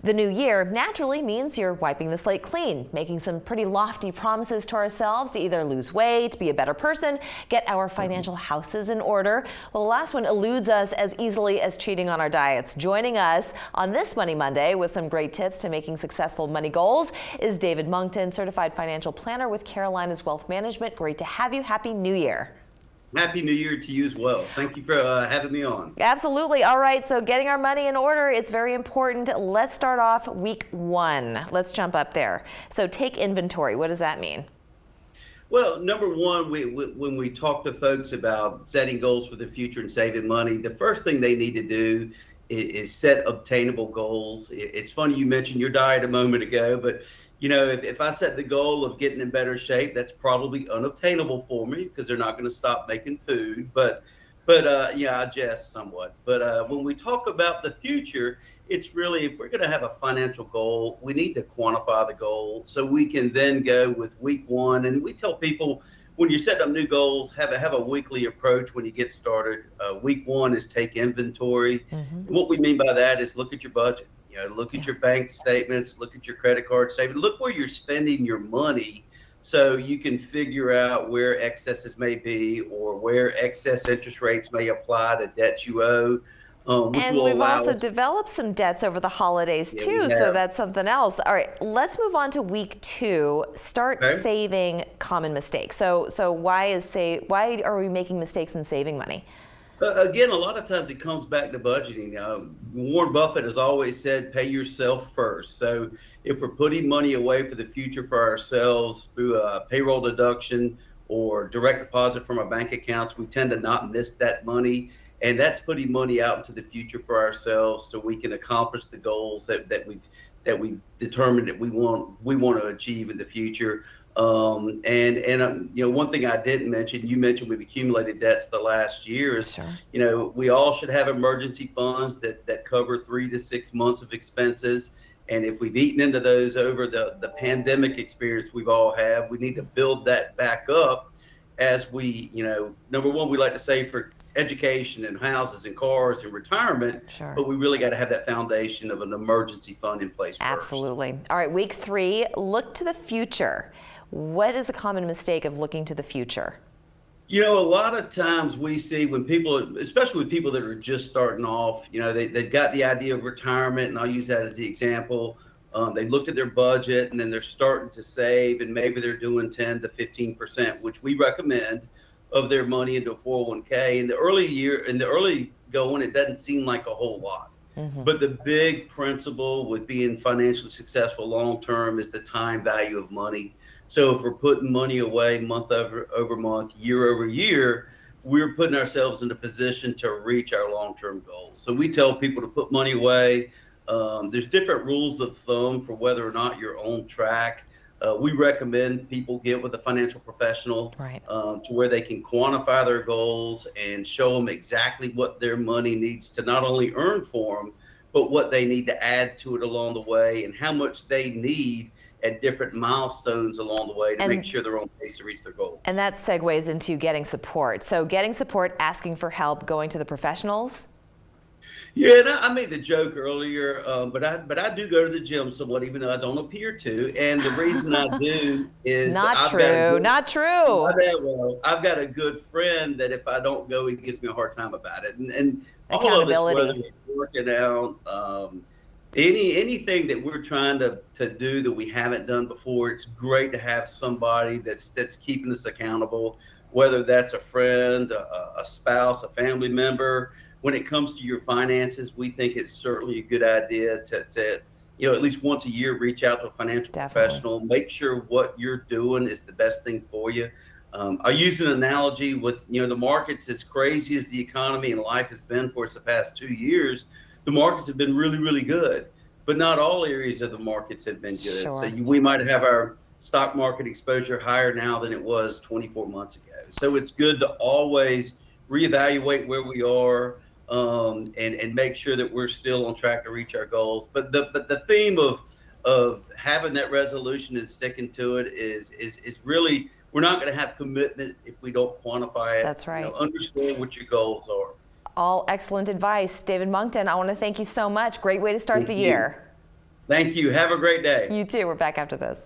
The new year naturally means you're wiping the slate clean, making some pretty lofty promises to ourselves to either lose weight, be a better person, get our financial houses in order. Well, the last one eludes us as easily as cheating on our diets. Joining us on this Money Monday with some great tips to making successful money goals is David Monkton, certified financial planner with Carolinas Wealth Management. Great to have you. Happy New Year. Happy New Year to you as well. Thank you for having me on. Absolutely. All right. So getting our money in order, it's very important. Let's start off week one. Let's jump up there. So take inventory. What does that mean? Well, number one, when we talk to folks about setting goals for the future and saving money, the first thing they need to do is set obtainable goals. It's funny you mentioned your diet a moment ago, but you know, if I set the goal of getting in better shape, that's probably unobtainable for me because they're not going to stop making food. But yeah, I jest somewhat. But when we talk about the future, it's really, if we're going to have a financial goal, we need to quantify the goal so we can then go with week one. And we tell people, when you set up new goals, have a weekly approach when you get started. Week one is take inventory. And what we mean by that is look at your budget. You know, look at your bank statements, look at your credit card statement, look where you're spending your money so you can figure out where excesses may be or where excess interest rates may apply to debts you owe. And we've also developed some debts over the holidays too, so that's something else. All right, let's move on to week two. Start saving common mistakes. So why are we making mistakes in saving money? Again, a lot of times it comes back to budgeting. Warren Buffett has always said, pay yourself first. So if we're putting money away for the future for ourselves through a payroll deduction or direct deposit from our bank accounts, we tend to not miss that money. And that's putting money out into the future for ourselves so we can accomplish the goals that we've determined that we want to achieve in the future. You know, one thing I didn't mention, you mentioned we've accumulated debts the last year is, you know, we all should have emergency funds that cover 3 to 6 months of expenses. And if we've eaten into those over the pandemic experience we've all had, we need to build that back up as we, you know, number one, we like to save for education and houses and cars and retirement, but we really got to have that foundation of an emergency fund in place first. Absolutely. All right, week three, look to the future. What is a common mistake of looking to the future? You know, a lot of times we see when people, especially with people that are just starting off, you know, they've got the idea of retirement, and I'll use that as the example. They looked at their budget and then they're starting to save, and maybe they're doing 10 to 15%, which we recommend, of their money into a 401k. In the early going, it doesn't seem like a whole lot. But the big principle with being financially successful long term is the time value of money. So if we're putting money away month over month, year over year, we're putting ourselves in a position to reach our long-term goals. So we tell people to put money away. There's different rules of thumb for whether or not you're on track. We recommend people get with a financial professional to where they can quantify their goals and show them exactly what their money needs to not only earn for them, but what they need to add to it along the way and how much they need at different milestones along the way to make sure they're on pace to reach their goals. And that segues into getting support. So getting support, asking for help, going to the professionals. Yeah, and I made the joke earlier, but I do go to the gym somewhat, even though I don't appear to. And the reason I do is not true. I've got a good friend that if I don't go, he gives me a hard time about it. And all of us, whether we're working out, anything that we're trying to do that we haven't done before, it's great to have somebody that's keeping us accountable, whether that's a friend, a spouse, a family member. When it comes to your finances, we think it's certainly a good idea to you know, at least once a year, reach out to a financial professional, make sure what you're doing is the best thing for you. I use an analogy with, you know, the markets, as crazy as the economy and life has been for us the past 2 years, the markets have been really, really good, but not all areas of the markets have been good. So we might have our stock market exposure higher now than it was 24 months ago. So it's good to always reevaluate where we are, and make sure that we're still on track to reach our goals. But the theme of having that resolution and sticking to it is really, we're not going to have commitment if we don't quantify it. That's right. You know, understand what your goals are. All excellent advice. David Monkton, I want to thank you so much. Great way to start the year. Thank you. Have a great day. You too. We're back after this.